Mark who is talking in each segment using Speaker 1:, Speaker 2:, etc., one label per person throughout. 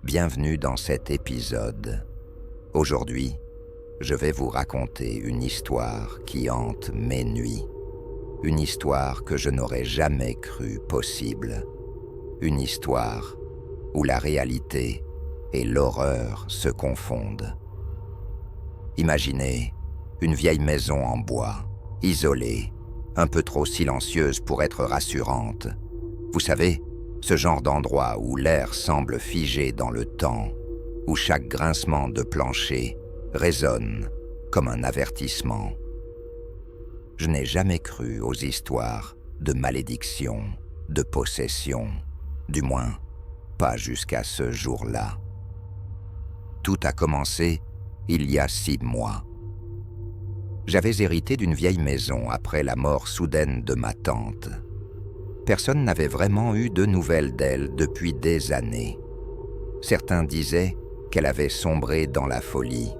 Speaker 1: bienvenue dans cet épisode. Aujourd'hui, je vais vous raconter une histoire qui hante mes nuits. Une histoire que je n'aurais jamais cru possible. Une histoire où la réalité et l'horreur se confondent. Imaginez une vieille maison en bois, isolée, un peu trop silencieuse pour être rassurante. Vous savez, ce genre d'endroit où l'air semble figé dans le temps, où chaque grincement de plancher résonne comme un avertissement. Je n'ai jamais cru aux histoires de malédiction, de possession, du moins pas jusqu'à ce jour-là. Tout a commencé il y a 6 mois. J'avais hérité d'une vieille maison après la mort soudaine de ma tante. Personne n'avait vraiment eu de nouvelles d'elle depuis des années. Certains disaient qu'elle avait sombré dans la folie.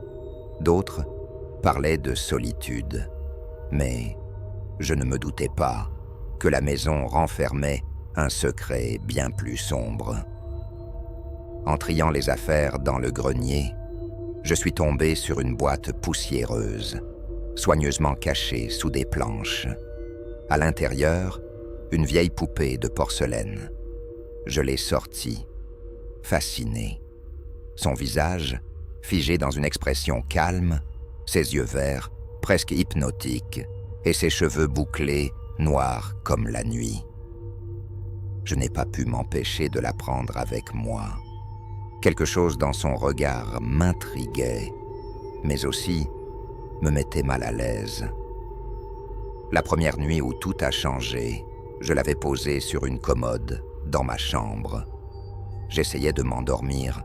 Speaker 1: D'autres parlaient de solitude. Mais je ne me doutais pas que la maison renfermait un secret bien plus sombre. En triant les affaires dans le grenier, je suis tombé sur une boîte poussiéreuse, soigneusement cachée sous des planches. À l'intérieur, une vieille poupée de porcelaine. Je l'ai sortie, fasciné. Son visage, figé dans une expression calme, ses yeux verts, presque hypnotiques, et ses cheveux bouclés, noirs comme la nuit. Je n'ai pas pu m'empêcher de la prendre avec moi. Quelque chose dans son regard m'intriguait, mais aussi me mettait mal à l'aise. La première nuit où tout a changé, je l'avais posée sur une commode dans ma chambre. J'essayais de m'endormir,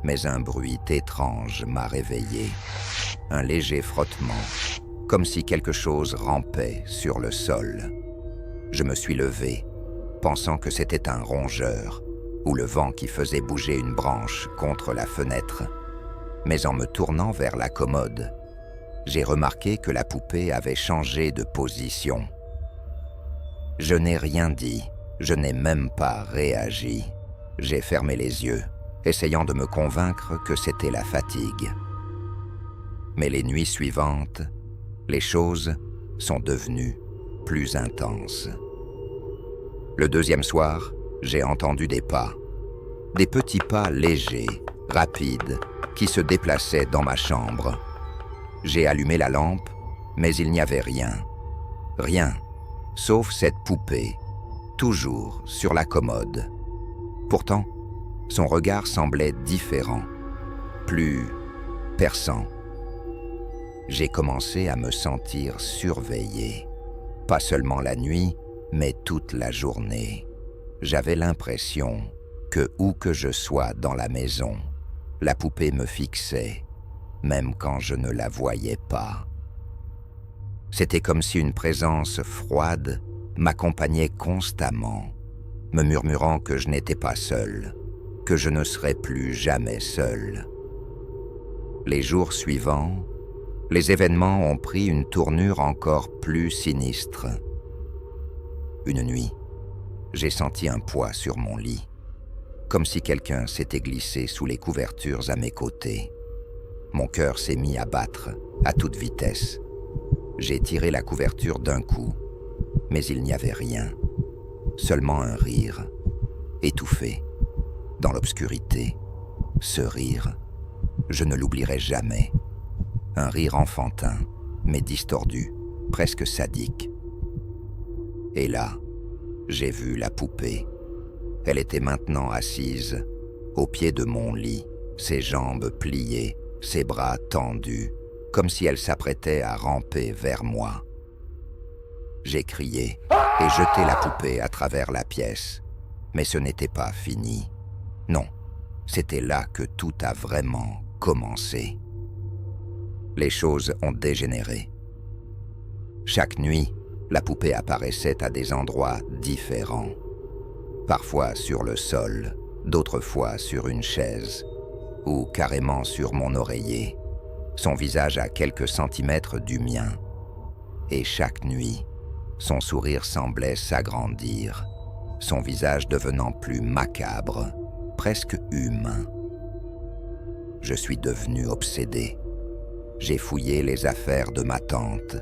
Speaker 1: mais un bruit étrange m'a réveillé. Un léger frottement, comme si quelque chose rampait sur le sol. Je me suis levé, pensant que c'était un rongeur, ou le vent qui faisait bouger une branche contre la fenêtre. Mais en me tournant vers la commode, j'ai remarqué que la poupée avait changé de position. Je n'ai rien dit, je n'ai même pas réagi. J'ai fermé les yeux, essayant de me convaincre que c'était la fatigue. Mais les nuits suivantes, les choses sont devenues plus intenses. Le deuxième soir, j'ai entendu des pas. Des petits pas légers, rapides, qui se déplaçaient dans ma chambre. J'ai allumé la lampe, mais il n'y avait rien. Rien, sauf cette poupée, toujours sur la commode. Pourtant, son regard semblait différent, plus perçant. J'ai commencé à me sentir surveillé. Pas seulement la nuit, mais toute la journée. J'avais l'impression que où que je sois dans la maison, la poupée me fixait, même quand je ne la voyais pas. C'était comme si une présence froide m'accompagnait constamment, me murmurant que je n'étais pas seul, que je ne serais plus jamais seul. Les jours suivants, les événements ont pris une tournure encore plus sinistre. Une nuit, j'ai senti un poids sur mon lit, comme si quelqu'un s'était glissé sous les couvertures à mes côtés. Mon cœur s'est mis à battre à toute vitesse. J'ai tiré la couverture d'un coup, mais il n'y avait rien, seulement un rire, étouffé, dans l'obscurité. Ce rire, je ne l'oublierai jamais. Un rire enfantin, mais distordu, presque sadique. Et là, j'ai vu la poupée. Elle était maintenant assise, au pied de mon lit, ses jambes pliées, ses bras tendus, comme si elle s'apprêtait à ramper vers moi. J'ai crié et jeté la poupée à travers la pièce, mais ce n'était pas fini. Non, c'était là que tout a vraiment commencé. Les choses ont dégénéré. Chaque nuit, la poupée apparaissait à des endroits différents. Parfois sur le sol, d'autres fois sur une chaise, ou carrément sur mon oreiller, son visage à quelques centimètres du mien. Et chaque nuit, son sourire semblait s'agrandir, son visage devenant plus macabre, presque humain. je suis devenu obsédé. J'ai fouillé les affaires de ma tante,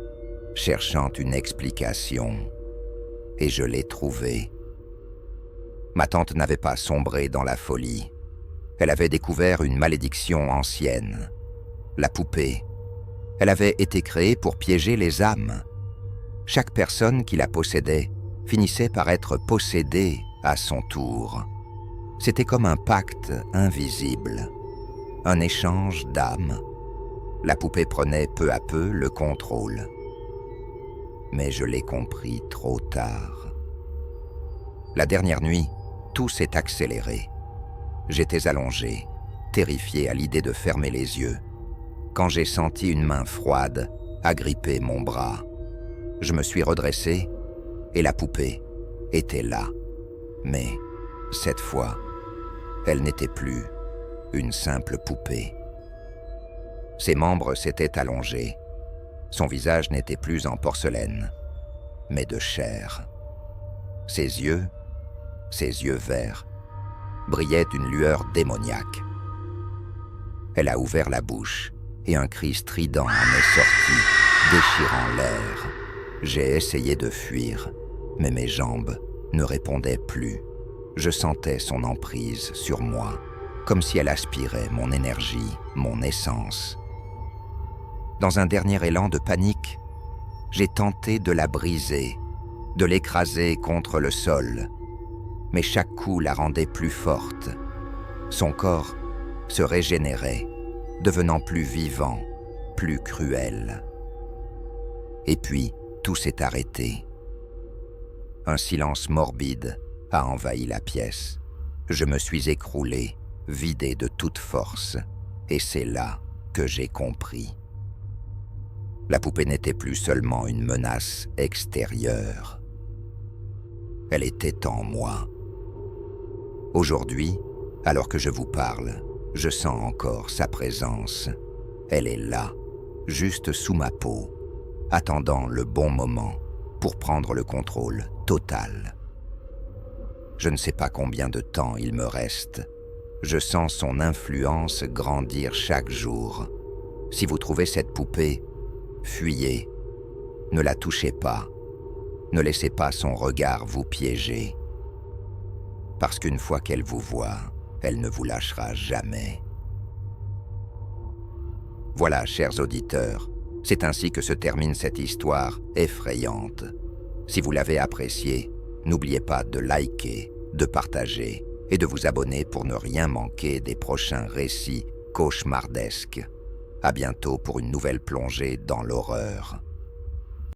Speaker 1: cherchant une explication, et je l'ai trouvée. Ma tante n'avait pas sombré dans la folie. Elle avait découvert une malédiction ancienne, la poupée. Elle avait été créée pour piéger les âmes. Chaque personne qui la possédait finissait par être possédée à son tour. C'était comme un pacte invisible, un échange d'âmes. La poupée prenait peu à peu le contrôle. Mais je l'ai compris trop tard. La dernière nuit, tout s'est accéléré. J'étais allongé, terrifié à l'idée de fermer les yeux, quand j'ai senti une main froide agripper mon bras. Je me suis redressé et la poupée était là. Mais, cette fois, elle n'était plus une simple poupée. Ses membres s'étaient allongés. Son visage n'était plus en porcelaine, mais de chair. Ses yeux verts, brillaient d'une lueur démoniaque. Elle a ouvert la bouche et un cri strident en est sorti, déchirant l'air. J'ai essayé de fuir, mais mes jambes ne répondaient plus. Je sentais son emprise sur moi, comme si elle aspirait mon énergie, mon essence. Dans un dernier élan de panique, j'ai tenté de la briser, de l'écraser contre le sol, mais chaque coup la rendait plus forte. Son corps se régénérait, devenant plus vivant, plus cruel. Et puis, tout s'est arrêté. Un silence morbide a envahi la pièce. Je me suis écroulé, vidé de toute force, et c'est là que j'ai compris. La poupée n'était plus seulement une menace extérieure. Elle était en moi. Aujourd'hui, alors que je vous parle, je sens encore sa présence. Elle est là, juste sous ma peau, attendant le bon moment pour prendre le contrôle total. Je ne sais pas combien de temps il me reste. Je sens son influence grandir chaque jour. Si vous trouvez cette poupée, fuyez. Ne la touchez pas. Ne laissez pas son regard vous piéger. Parce qu'une fois qu'elle vous voit, elle ne vous lâchera jamais. Voilà, chers auditeurs, c'est ainsi que se termine cette histoire effrayante. Si vous l'avez appréciée, n'oubliez pas de liker, de partager et de vous abonner pour ne rien manquer des prochains récits cauchemardesques. À bientôt pour une nouvelle plongée dans l'horreur.